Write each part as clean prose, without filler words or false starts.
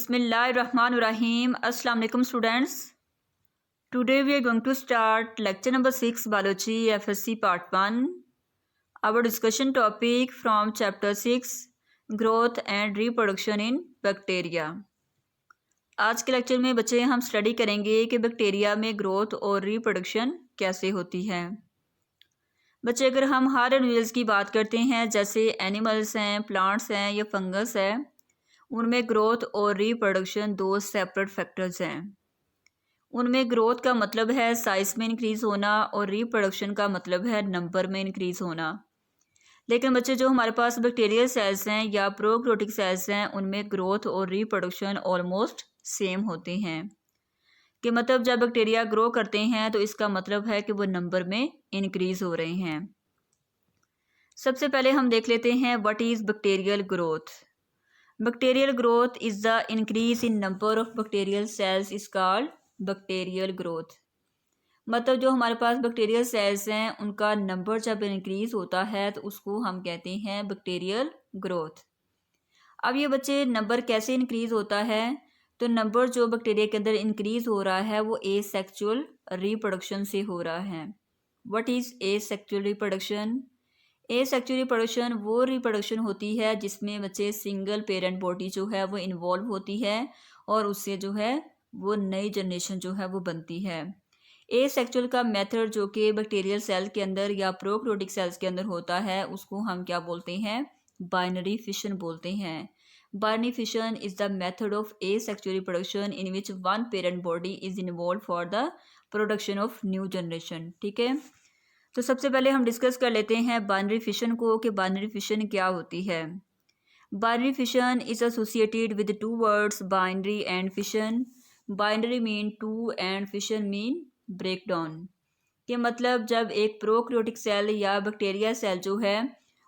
बिस्मिल्लाहिर्रहमानिर्रहीम। अस्सलाम वालेकुम students. Today we are going to start lecture number 6 biology FSc part 1। Our discussion topic from chapter 6 growth and reproduction in bacteria. आज के lecture में बच्चे हम स्टडी करेंगे कि बैक्टीरिया में ग्रोथ और रिप्रोडक्शन कैसे होती है। बच्चे अगर हम हर एनिमल्स की बात करते हैं, जैसे एनिमल्स हैं, प्लांट्स हैं या फंगस है, उनमें ग्रोथ और रिप्रोडक्शन दो सेपरेट फैक्टर्स हैं। उनमें ग्रोथ का मतलब है साइज में इंक्रीज़ होना और रिप्रोडक्शन का मतलब है नंबर में इंक्रीज़ होना। लेकिन बच्चे जो हमारे पास बैक्टीरियल सेल्स हैं या प्रोकैरियोटिक सेल्स हैं, उनमें ग्रोथ और रिप्रोडक्शन ऑलमोस्ट सेम होते हैं। कि मतलब जब बैक्टीरिया ग्रो करते हैं तो इसका मतलब है कि वो नंबर में इंक्रीज़ हो रहे हैं। सबसे पहले हम देख लेते हैं what is bacterial growth. Bacterial growth is the increase in number of bacterial cells is called bacterial growth। मतलब जो हमारे पास बैक्टीरियल सेल्स हैं उनका नंबर जब इंक्रीज होता है तो उसको हम कहते हैं बैक्टीरियल ग्रोथ। अब ये बच्चे नंबर कैसे इंक्रीज होता है, तो नंबर जो बैक्टीरिया के अंदर इंक्रीज हो रहा है वो एसेक्सुअल रिप्रोडक्शन से हो रहा है। What is asexual reproduction? Asexual reproduction वो रिप्रोडक्शन होती है जिसमें बच्चे सिंगल पेरेंट बॉडी जो है वो इन्वॉल्व होती है और उससे जो है वो नई जनरेशन जो है वो बनती है। एसेक्सुअल का मेथड जो कि बैक्टीरियल सेल के अंदर या प्रोकैरियोटिक सेल्स के अंदर होता है उसको हम क्या बोलते हैं? बाइनरी फिशन बोलते हैं। Binary fission is the method of asexual reproduction in which one parent body is involve for the production of new generation. ठीक है, तो सबसे पहले हम डिस्कस कर लेते हैं बाइनरी फिशन को कि बाइनरी फिशन क्या होती है। Binary fission is associated with two words binary and fission. Binary mean two and fission mean break down. के मतलब जब एक प्रोकैरियोटिक सेल या बैक्टीरिया सेल जो है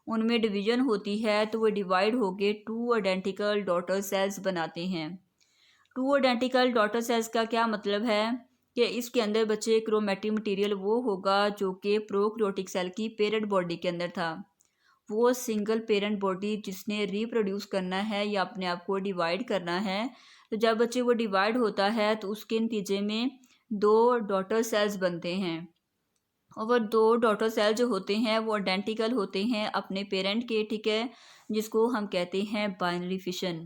उनमें डिवीजन होती है तो वो डिवाइड होके टू आइडेंटिकल डॉटर सेल्स बनाते हैं। टू आइडेंटिकल डॉटर सेल्स का क्या मतलब है कि इसके अंदर बच्चे क्रोमैटिक मटेरियल वो होगा जो कि प्रोकैरियोटिक सेल की पेरेंट बॉडी के अंदर था। वो सिंगल पेरेंट बॉडी जिसने रिप्रोड्यूस करना है या अपने आप को डिवाइड करना है, तो जब बच्चे वो डिवाइड होता है तो उसके नतीजे में दो डॉटर सेल्स बनते हैं और वो दो डॉटर सेल जो होते हैं वो आइडेंटिकल होते हैं अपने पेरेंट के। ठीक है, जिसको हम कहते हैं बाइनरी फिशन।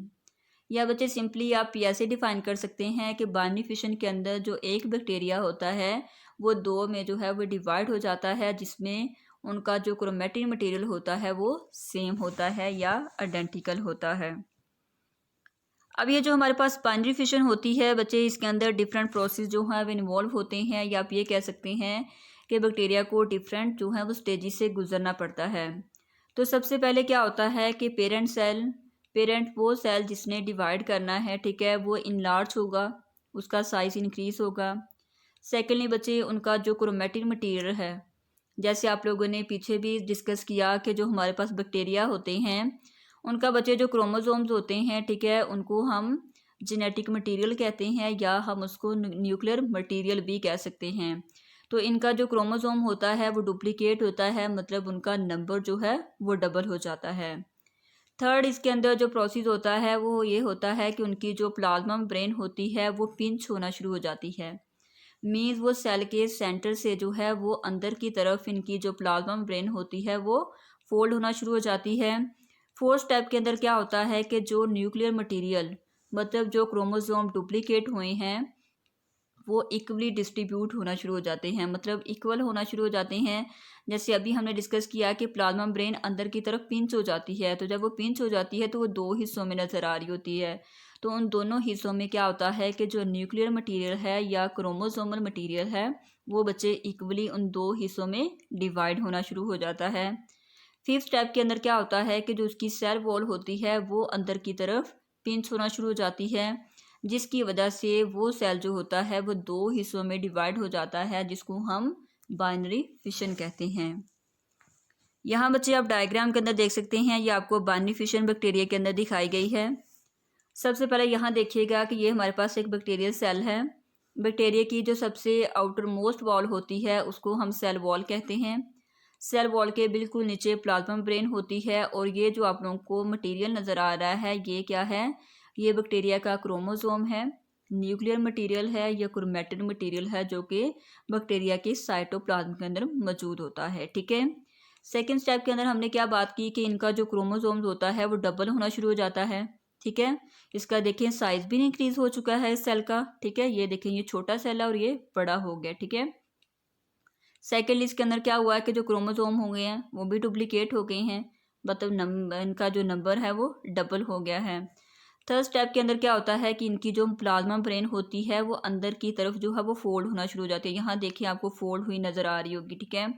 या बच्चे सिंपली आप ऐसे डिफाइन कर सकते हैं कि बाइनरी फिशन के अंदर जो एक बैक्टीरिया होता है वो दो में जो है वो डिवाइड हो जाता है, जिसमें उनका जो क्रोमैटिक मटेरियल होता है वो सेम होता है या आइडेंटिकल होता है। अब ये जो हमारे पास बाइनरी फिशन होती है बच्चे, इसके अंदर डिफरेंट प्रोसेस जो है वो इन्वॉल्व होते हैं, या आप ये कह सकते हैं कि बैक्टीरिया को डिफरेंट जो है वो स्टेजेस से गुजरना पड़ता है। तो सबसे पहले क्या होता है कि पेरेंट वो सेल जिसने डिवाइड करना है, ठीक है, वो इनलार्ज होगा, उसका साइज इंक्रीज होगा। सेकेंडली बच्चे उनका जो क्रोमैटिक मटेरियल है, जैसे आप लोगों ने पीछे भी डिस्कस किया कि जो हमारे पास बैक्टीरिया होते हैं उनका बच्चे जो क्रोमोसोम्स होते हैं, ठीक है, उनको हम जेनेटिक मटेरियल कहते हैं या हम उसको न्यूक्लियर मटेरियल भी कह सकते हैं। तो इनका जो क्रोमोसोम होता है वो डुप्लीकेट होता है, मतलब उनका नंबर जो है वो डबल हो जाता है। थर्ड, इसके अंदर जो प्रोसेस होता है वो ये होता है कि उनकी जो प्लाज्मा मेम्ब्रेन होती है वो पिंच होना शुरू हो जाती है। मीन्स वो सेल के सेंटर से जो है वो अंदर की तरफ इनकी जो प्लाज्मा मेम्ब्रेन होती है वो फोल्ड होना शुरू हो जाती है। फोर्थ स्टेप के अंदर क्या होता है कि जो न्यूक्लियर मटेरियल, मतलब जो क्रोमोसोम डुप्लीकेट हुए हैं वो इक्वली डिस्ट्रीब्यूट होना शुरू हो जाते हैं, मतलब इक्वल होना शुरू हो जाते हैं। जैसे अभी हमने डिस्कस किया कि प्लाज्मा मेम्ब्रेन अंदर की तरफ पिंच हो जाती है, तो जब वो पिंच हो जाती है तो वो दो हिस्सों में नज़र आ रही होती है। तो उन दोनों हिस्सों में क्या होता है कि जो न्यूक्लियर मटेरियल है या क्रोमोसोमल मटेरियल है वो बच्चे इक्वली उन दो हिस्सों में डिवाइड होना शुरू हो जाता है। फिफ्थ स्टेप के अंदर क्या होता है कि जो उसकी सेल वॉल होती है वो अंदर की तरफ पिंच होना शुरू हो जाती है, जिसकी वजह से वो सेल जो होता है वो दो हिस्सों में डिवाइड हो जाता है, जिसको हम बाइनरी फिशन कहते हैं। यहाँ बच्चे आप डायग्राम के अंदर देख सकते हैं, ये आपको बाइनरी फिशन बैक्टीरिया के अंदर दिखाई गई है। सबसे पहले यहाँ देखिएगा कि ये हमारे पास एक बैक्टीरियल सेल है। बैक्टीरिया की जो सबसे आउटर मोस्ट वॉल होती है उसको हम सेल वॉल कहते हैं। सेल वॉल के बिल्कुल नीचे प्लाज्मा मेम्ब्रेन होती है और ये जो आप लोगों को मटेरियल नज़र आ रहा है ये क्या है? ये बैक्टीरिया का क्रोमोसोम है, न्यूक्लियर मटेरियल है या क्रोमैटिन मटेरियल है जो कि बैक्टीरिया के साइटोप्लाज्म के अंदर मौजूद होता है। ठीक है, सेकेंड स्टेप के अंदर हमने क्या बात की कि इनका जो क्रोमोसोम्स होता है वो डबल होना शुरू हो जाता है। ठीक है, इसका देखें साइज भी इंक्रीज हो चुका है इस सेल का। ठीक है, ये देखें ये छोटा सेल है और ये बड़ा हो गया। ठीक है, सेकेंडली इसके अंदर क्या हुआ है कि जो क्रोमोसोम हो गए हैं वो भी डुप्लीकेट हो गए हैं, मतलब इनका जो नंबर है वो डबल हो गया है। थर्ड स्टेप के अंदर क्या होता है कि इनकी जो प्लाज्मा ब्रेन होती है वो अंदर की तरफ जो है वो फोल्ड होना शुरू हो जाती है। यहाँ देखिए आपको फोल्ड हुई नज़र आ रही होगी। ठीक है,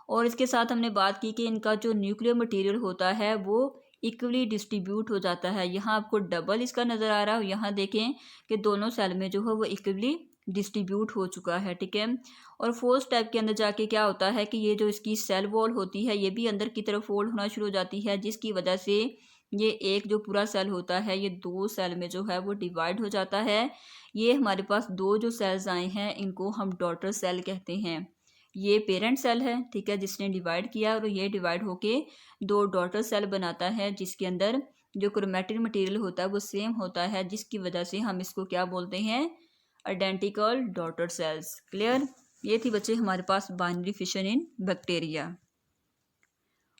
और इसके साथ हमने बात की कि इनका जो न्यूक्लियर मटेरियल होता है वो इक्वली डिस्ट्रीब्यूट हो जाता है। यहाँ आपको डबल इसका नज़र आ रहा है, यहाँ देखें कि दोनों सेल में जो है वो इक्वली डिस्ट्रीब्यूट हो चुका है। ठीक है, और फोर्थ स्टेप के अंदर जाके क्या होता है कि ये जो इसकी सेल वॉल होती है ये भी अंदर की तरफ फोल्ड होना शुरू हो जाती है, जिसकी वजह से ये एक जो पूरा सेल होता है ये दो सेल में जो है वो डिवाइड हो जाता है। ये हमारे पास दो जो सेल्स आए हैं इनको हम डॉटर सेल कहते हैं। ये पेरेंट सेल है, ठीक है, जिसने डिवाइड किया और ये डिवाइड होके दो डॉटर सेल बनाता है, जिसके अंदर जो क्रोमैटिन मटेरियल होता है वो सेम होता है, जिसकी वजह से हम इसको क्या बोलते हैं, आइडेंटिकल डॉटर सेल्स। क्लियर, ये थी बच्चे हमारे पास बाइनरी फिशन इन बैक्टीरिया।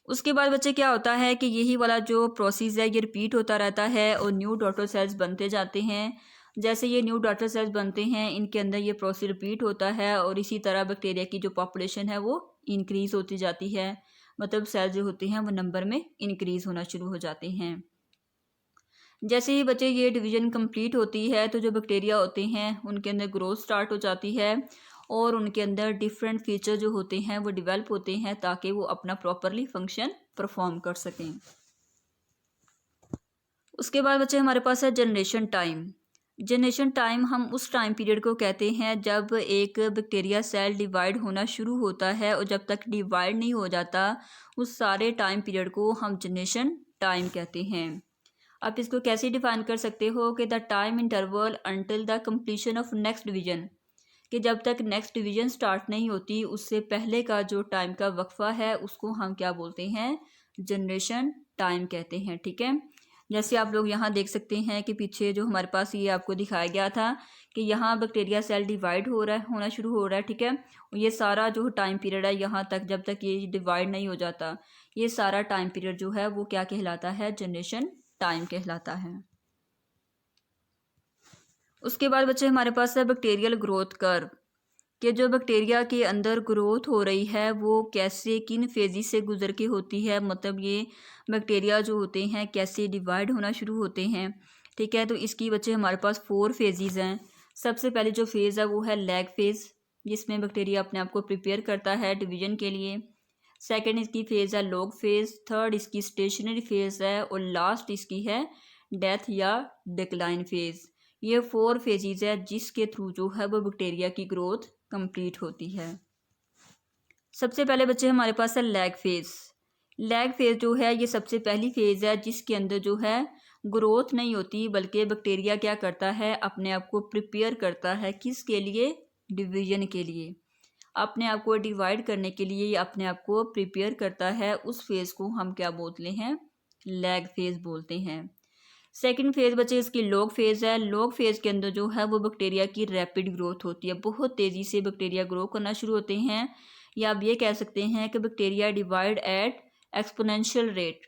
उसके बाद बच्चे क्या होता है कि यही वाला जो प्रोसेस है ये रिपीट होता रहता है और न्यू डॉटर सेल्स बनते जाते हैं। जैसे ये न्यू डॉटर सेल्स बनते हैं इनके अंदर ये प्रोसेस रिपीट होता है और इसी तरह बैक्टीरिया की जो पॉपुलेशन है वो इंक्रीज होती जाती है, मतलब सेल्स जो होते हैं वो नंबर में इंक्रीज होना शुरू हो जाते हैं। जैसे ही बच्चे ये डिवीजन कंप्लीट होती है तो जो बैक्टीरिया होते हैं उनके अंदर ग्रोथ स्टार्ट हो जाती है और उनके अंदर डिफरेंट फीचर जो होते हैं वो डेवलप होते हैं ताकि वो अपना प्रॉपरली फंक्शन परफॉर्म कर सकें। उसके बाद बच्चे हमारे पास है जनरेशन टाइम। जनरेशन टाइम हम उस टाइम पीरियड को कहते हैं जब एक बैक्टीरिया सेल डिवाइड होना शुरू होता है और जब तक डिवाइड नहीं हो जाता उस सारे टाइम पीरियड को हम जनरेशन टाइम कहते हैं। आप इसको कैसे डिफाइन कर सकते हो कि the time interval until the completion of next division, कि जब तक नेक्स्ट डिवीजन स्टार्ट नहीं होती उससे पहले का जो टाइम का वक्फा है उसको हम क्या बोलते हैं, जनरेशन टाइम कहते हैं। ठीक है, जैसे आप लोग यहाँ देख सकते हैं कि पीछे जो हमारे पास ये आपको दिखाया गया था कि यहाँ बैक्टीरिया सेल डिवाइड हो रहा है, होना शुरू हो रहा है। ठीक है, ये सारा जो टाइम पीरियड है यहाँ तक जब तक ये डिवाइड नहीं हो जाता ये सारा टाइम पीरियड जो है वो क्या कहलाता है, जनरेशन टाइम कहलाता है। उसके बाद बच्चे हमारे पास है बैक्टीरियल ग्रोथ कर्व, कि जो बैक्टीरिया के अंदर ग्रोथ हो रही है वो कैसे किन फेजी से गुजर के होती है, मतलब ये बैक्टीरिया जो होते हैं कैसे डिवाइड होना शुरू होते हैं। ठीक है, तो इसकी बच्चे हमारे पास 4 फेजेस हैं। सबसे पहले जो फेज़ है वो है लैग फेज़, जिसमें बैक्टीरिया अपने आप को प्रिपेयर करता है डिवीजन के लिए। सेकेंड इसकी फेज़ है लॉग फेज़, थर्ड इसकी स्टेशनरी फेज़ है और लास्ट इसकी है डेथ या डिक्लाइन फेज़। ये 4 फेजेस है जिसके थ्रू जो है वो बैक्टीरिया की ग्रोथ कंप्लीट होती है। सबसे पहले बच्चे हमारे पास है लैग फेज़। लैग फेज़ जो है ये सबसे पहली फेज़ है जिसके अंदर जो है ग्रोथ नहीं होती, बल्कि बैक्टीरिया क्या करता है, अपने आप को प्रिपेयर करता है, किसके लिए, डिवीजन के लिए, अपने आप को डिवाइड करने के लिए ये अपने आप को प्रिपेयर करता है। उस फेज़ को हम क्या बोलते हैं, लैग फेज़ बोलते हैं। सेकेंड फेज़ बच्चे इसकी लॉग फेज़ है। लॉग फेज़ के अंदर जो है वो बैक्टीरिया की रैपिड ग्रोथ होती है, बहुत तेज़ी से बैक्टीरिया ग्रो करना शुरू होते हैं, या आप ये कह सकते हैं कि bacteria divide at exponential rate.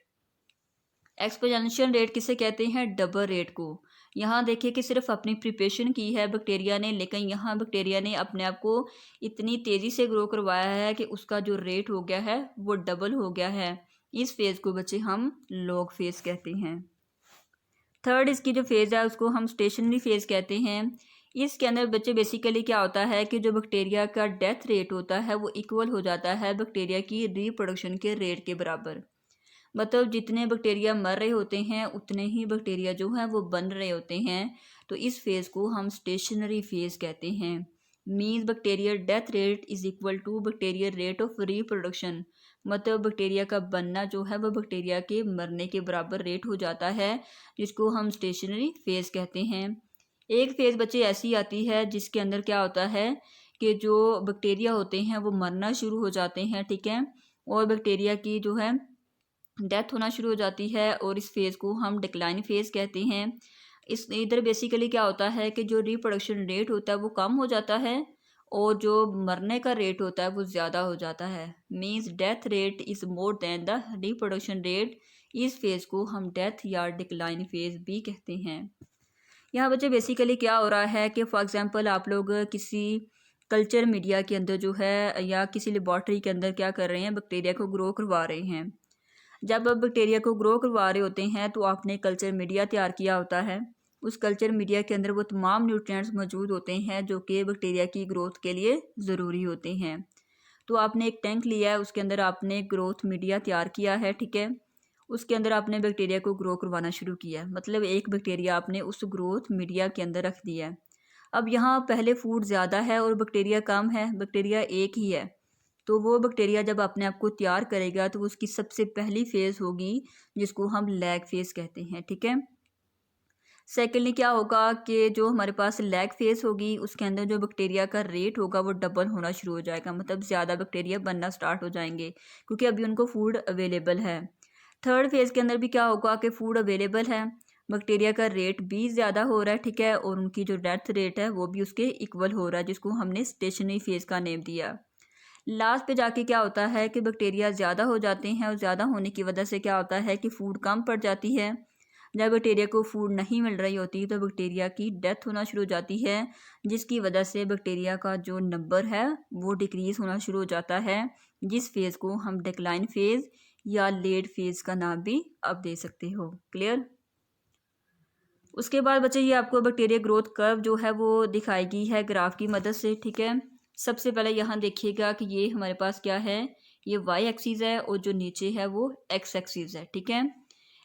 Exponential rate किसे कहते हैं, डबल रेट को। यहाँ देखिए कि सिर्फ अपनी प्रिपरेशन की है बैक्टीरिया ने, लेकिन यहाँ बैक्टीरिया ने अपने आप को इतनी तेज़ी से ग्रो करवाया है कि उसका जो रेट हो गया है वो डबल हो गया है। इस फेज़ को बच्चे हम लॉग फेज़ कहते हैं। थर्ड इसकी जो फेज़ है उसको हम स्टेशनरी फेज़ कहते हैं। इसके अंदर बच्चे बेसिकली क्या होता है कि जो बैक्टीरिया का डेथ रेट होता है वो इक्वल हो जाता है बैक्टीरिया की रिप्रोडक्शन के रेट के बराबर, मतलब जितने बैक्टीरिया मर रहे होते हैं उतने ही बैक्टीरिया जो है वो बन रहे होते हैं। तो इस फेज़ को हम स्टेशनरी फेज़ कहते हैं। Means bacteria death rate is equal to bacteria rate of reproduction, मतलब बैक्टीरिया का बनना जो है वह बैक्टीरिया के मरने के बराबर रेट हो जाता है, जिसको हम स्टेशनरी फेज़ कहते हैं। एक फेज़ बच्चे ऐसी आती है जिसके अंदर क्या होता है कि जो बैक्टीरिया होते हैं वो मरना शुरू हो जाते हैं। ठीक है, और बैक्टीरिया की जो है डेथ होना शुरू हो जाती है और इस फेज़ को हम डिक्लाइन फेज़ कहते हैं। इस इधर बेसिकली क्या होता है कि जो रिप्रोडक्शन रेट होता है वो कम हो जाता है और जो मरने का रेट होता है वो ज़्यादा हो जाता है। Means death rate is more than the reproduction rate. इस फेज़ को हम डेथ या डिक्लाइन फेज़ भी कहते हैं। यहाँ बच्चे बेसिकली क्या हो रहा है कि फॉर एग्जांपल आप लोग किसी कल्चर मीडिया के अंदर जो है या किसी लेबॉर्ट्री के अंदर क्या कर रहे हैं, बैक्टीरिया को ग्रो करवा रहे हैं। जब आप बैक्टीरिया को ग्रो करवा रहे होते हैं तो आपने कल्चर मीडिया तैयार किया होता है। उस कल्चर मीडिया के अंदर वो तमाम न्यूट्रिएंट्स मौजूद होते हैं जो कि बैक्टीरिया की ग्रोथ के लिए ज़रूरी होते हैं। तो आपने एक टैंक लिया है, उसके अंदर आपने ग्रोथ मीडिया तैयार किया है, ठीक है। उसके अंदर आपने बैक्टीरिया को ग्रो करवाना शुरू किया है, मतलब एक बैक्टीरिया आपने उस ग्रोथ मीडिया के अंदर रख दिया है। अब यहाँ पहले फूड ज़्यादा है और बैक्टीरिया कम है, बैक्टीरिया एक ही है। तो वो बैक्टीरिया जब अपने आप को तैयार करेगा तो उसकी सबसे पहली फेज़ होगी जिसको हम लैग फेज़ कहते हैं, ठीक है। सेकेंडली क्या होगा कि जो हमारे पास लैग फेज़ होगी उसके अंदर जो बैक्टीरिया का रेट होगा वो डबल होना शुरू हो जाएगा, मतलब ज़्यादा बैक्टीरिया बनना स्टार्ट हो जाएंगे क्योंकि अभी उनको फूड अवेलेबल है। थर्ड फेज़ के अंदर भी क्या होगा कि फूड अवेलेबल है, बैक्टीरिया का रेट भी ज़्यादा हो रहा है, ठीक है, और उनकी जो डेथ रेट है वो भी उसके इक्वल हो रहा है, जिसको हमने स्टेशनरी फेज़ का नेम दिया। लास्ट पे जाके क्या होता है कि बैक्टीरिया ज़्यादा हो जाते हैं और ज़्यादा होने की वजह से क्या होता है कि फूड कम पड़ जाती है। जब बैक्टीरिया को फूड नहीं मिल रही होती तो बैक्टीरिया की डेथ होना शुरू हो जाती है, जिसकी वजह से बैक्टीरिया का जो नंबर है वो डिक्रीज़ होना शुरू हो जाता है, जिस फेज़ को हम डिक्लाइन फेज़ या लेट फेज़ का नाम भी आप दे सकते हो। क्लियर। उसके बाद बच्चे ये आपको बैक्टीरिया ग्रोथ कर्व जो है वो दिखाएगी है ग्राफ की मदद से, ठीक है। सबसे पहले यहाँ देखिएगा कि ये हमारे पास क्या है, ये वाई एक्सिस है और जो नीचे है वो एक्स एक्सिस है, ठीक है।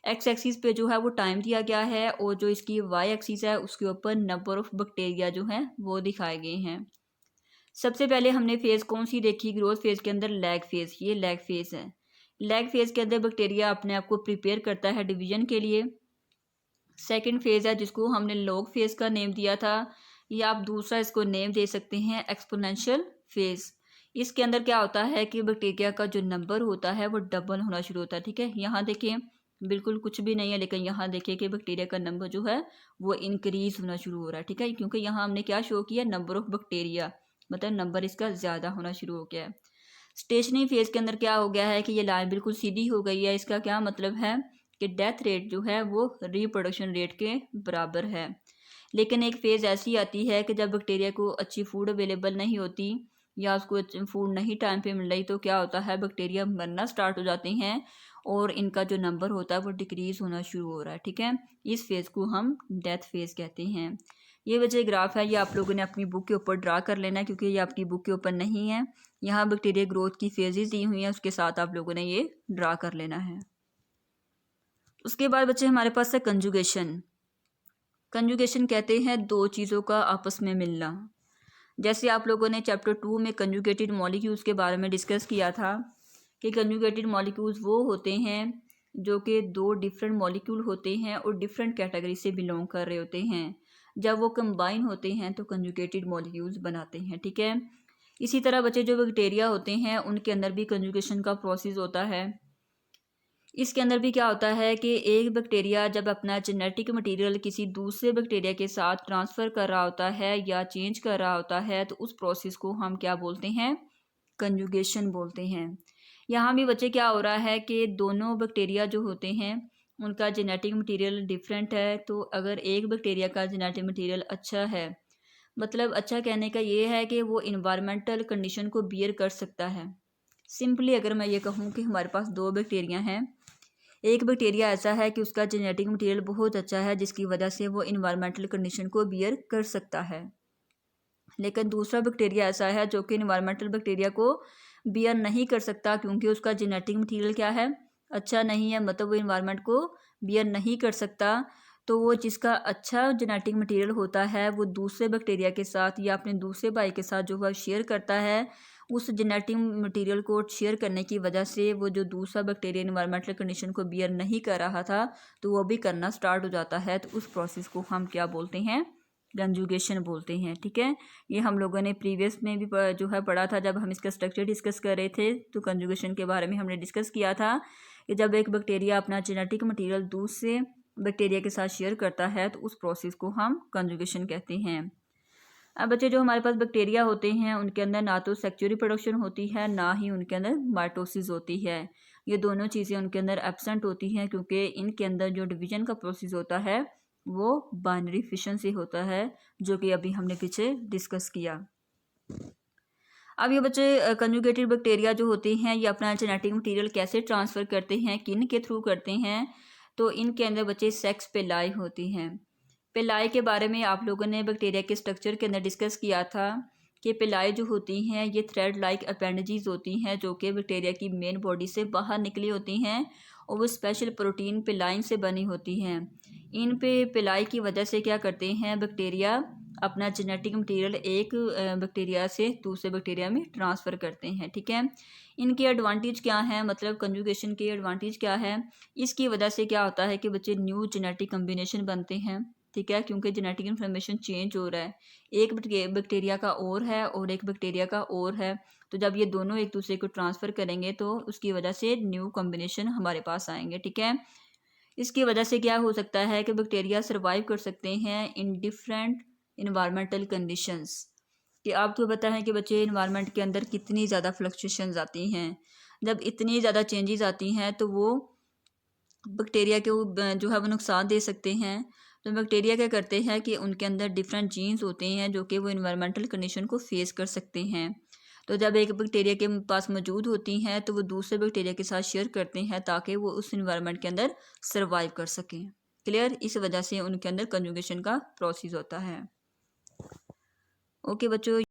एक्स एक्सिस पे जो है वो टाइम दिया गया है और जो इसकी वाई एक्सिस है उसके ऊपर नंबर ऑफ बैक्टीरिया जो है वो दिखाए गए हैं। सबसे पहले हमने फेज़ कौन सी देखी ग्रोथ फेज़ के अंदर, लैग फेज़। ये लैग फेज़ है। लैग फेज़ के अंदर बैक्टीरिया अपने आप को प्रिपेयर करता है डिवीजन के लिए। सेकंड फेज़ है जिसको हमने लॉग फेज़ का नेम दिया था, या आप दूसरा इसको नेम दे सकते हैं एक्सपोनेंशियल फेज़। इसके अंदर क्या होता है कि बैक्टीरिया का जो नंबर होता है वो डबल होना शुरू होता है, ठीक है। यहाँ देखिए बिल्कुल कुछ भी नहीं है, लेकिन यहाँ देखिए कि बैक्टीरिया का नंबर जो है वो इंक्रीज होना शुरू हो रहा है, ठीक है, क्योंकि यहाँ हमने क्या शो किया, नंबर ऑफ बैक्टीरिया, मतलब नंबर इसका ज़्यादा होना शुरू हो गया है। स्टेशनरी फेज़ के अंदर क्या हो गया है कि ये लाइन बिल्कुल सीधी हो गई है। इसका क्या मतलब है कि डेथ रेट जो है वो रिप्रोडक्शन रेट के बराबर है। लेकिन एक फेज़ ऐसी आती है कि जब बैक्टीरिया को अच्छी फूड अवेलेबल नहीं होती या उसको फूड नहीं टाइम पे मिल रही, तो क्या होता है बैक्टीरिया मरना स्टार्ट हो जाते हैं और इनका जो नंबर होता है वो डिक्रीज़ होना शुरू हो रहा है, ठीक है। इस फेज़ को हम डेथ फेज़ कहते हैं। ये वजह ग्राफ है, ये आप लोगों ने अपनी बुक के ऊपर ड्रा कर लेना है क्योंकि ये आपकी बुक के ऊपर नहीं है। यहाँ बैक्टीरिया ग्रोथ की फेजेस दी हुई हैं, उसके साथ आप लोगों ने ये ड्रा कर लेना है। उसके बाद बच्चे हमारे पास है कंजुगेशन। कंजुगेशन कहते हैं दो चीज़ों का आपस में मिलना। जैसे आप लोगों ने चैप्टर 2 में कंजुगेटेड मॉलिक्यूल्स के बारे में डिस्कस किया था कि कंजुगेटेड मॉलिक्यूल्स वो होते हैं जो कि दो डिफरेंट मॉलिक्यूल होते हैं और डिफरेंट कैटेगरी से बिलोंग कर रहे होते हैं। जब वो कंबाइन होते हैं तो कंजुगेटेड मॉलिक्यूल्स बनाते हैं, ठीक है। इसी तरह बच्चे जो बैक्टीरिया होते हैं उनके अंदर भी कंजुगेशन का प्रोसेस होता है। इसके अंदर भी क्या होता है कि एक बैक्टीरिया जब अपना जेनेटिक मटेरियल किसी दूसरे बैक्टीरिया के साथ ट्रांसफ़र कर रहा होता है या चेंज कर रहा होता है तो उस प्रोसेस को हम क्या बोलते हैं, कंजुगेशन बोलते हैं। यहाँ भी बच्चे क्या हो रहा है कि दोनों बैक्टीरिया जो होते हैं उनका जेनेटिक मटेरियल डिफरेंट है। तो अगर एक बैक्टीरिया का जेनेटिक मटेरियल अच्छा है, मतलब अच्छा कहने का ये है कि वो इन्वायरमेंटल कंडीशन को बियर कर सकता है। सिंपली अगर मैं ये कहूँ कि हमारे पास दो बैक्टीरिया हैं, एक बैक्टीरिया ऐसा है कि उसका जेनेटिक मटेरियल बहुत अच्छा है जिसकी वजह से वो इन्वायरमेंटल कंडीशन को बियर कर सकता है, लेकिन दूसरा बैक्टीरिया ऐसा है जो कि इन्वायरमेंटल बैक्टीरिया को बियर नहीं कर सकता क्योंकि उसका जेनेटिक मटेरियल क्या है, अच्छा नहीं है, मतलब वो इन्वायरमेंट को बियर नहीं कर सकता। तो वो जिसका अच्छा जेनेटिक मटेरियल होता है वो दूसरे बैक्टीरिया के साथ या अपने दूसरे भाई के साथ जो वह शेयर करता है, उस जेनेटिक मटेरियल को शेयर करने की वजह से वो जो दूसरा बैक्टीरिया इन्वायरमेंटल कंडीशन को बियर नहीं कर रहा था तो वो भी करना स्टार्ट हो जाता है। तो उस प्रोसेस को हम क्या बोलते हैं, कंजुगेशन बोलते हैं, ठीक है। ये हम लोगों ने प्रीवियस में भी जो है पढ़ा था, जब हम इसका स्ट्रक्चर डिस्कस कर रहे थे तो कंजुगेशन के बारे में हमने डिस्कस किया था कि जब एक बैक्टीरिया अपना जेनेटिक मटेरियल दूसरे बैक्टीरिया के साथ शेयर करता है तो उस प्रोसेस को हम कंजुगेशन कहते हैं। अब बच्चे जो हमारे पास बैक्टीरिया होते हैं उनके अंदर ना तो सेक्सुअल रिप्रोडक्शन होती है ना ही उनके अंदर माइटोसिस होती है। ये दोनों चीज़ें उनके अंदर एब्सेंट होती हैं क्योंकि इनके अंदर जो डिवीजन का प्रोसेस होता है वो बाइनरी फिशन से होता है, जो कि अभी हमने पीछे डिस्कस किया। अब ये बच्चे कंजुगेटेड बैक्टीरिया जो होते हैं ये अपना जेनेटिक मटेरियल कैसे ट्रांसफ़र करते हैं, किन के थ्रू करते हैं, तो इनके अंदर बच्चे सेक्स पेलाई होती हैं। पेलाई के बारे में आप लोगों ने बैक्टीरिया के स्ट्रक्चर के अंदर डिस्कस किया था कि पेलाई जो होती हैं ये थ्रेड लाइक अपेंडेजेस होती हैं जो कि बैक्टीरिया की मेन बॉडी से बाहर निकली होती हैं और वो स्पेशल प्रोटीन पेलाइन से बनी होती हैं। इन पे पेलाई की वजह से क्या करते हैं बैक्टीरिया अपना जेनेटिक मटेरियल एक बैक्टीरिया से दूसरे बैक्टीरिया में ट्रांसफ़र करते हैं। ठीक है, इनके एडवांटेज क्या हैं, मतलब कंजुगेशन के एडवांटेज क्या है। इसकी वजह से क्या होता है कि बच्चे न्यू जेनेटिक कम्बिनेशन बनते हैं। ठीक है, क्योंकि जेनेटिक इन्फॉर्मेशन चेंज हो रहा है, एक बैक्टीरिया का और है और एक बैक्टीरिया का और है, तो जब ये दोनों एक दूसरे को ट्रांसफ़र करेंगे तो उसकी वजह से न्यू कॉम्बिनेशन हमारे पास आएंगे। ठीक है, इसकी वजह से क्या हो सकता है कि बैक्टीरिया सर्वाइव कर सकते हैं इन डिफरेंट इन्वायरमेंटल कंडीशंस। कि आपको पता है कि बच्चे इन्वायरमेंट के अंदर कितनी ज़्यादा फ्लक्चुएशंस आती हैं। जब इतनी ज़्यादा चेंजेस आती हैं तो वो बैक्टीरिया के जो है वो नुकसान दे सकते हैं। तो बैक्टीरिया क्या करते हैं कि उनके अंदर डिफरेंट जीन्स होते हैं जो कि वो इन्वायरमेंटल कंडीशन को फेस कर सकते हैं। तो जब एक बैक्टीरिया के पास मौजूद होती हैं तो वो दूसरे बैक्टीरिया के साथ शेयर करते हैं ताकि वो उस इन्वायरमेंट के अंदर सर्वाइव कर सकें। क्लियर, इस वजह से उनके अंदर कंजुगेशन का प्रोसेस होता है। ओके बच्चों।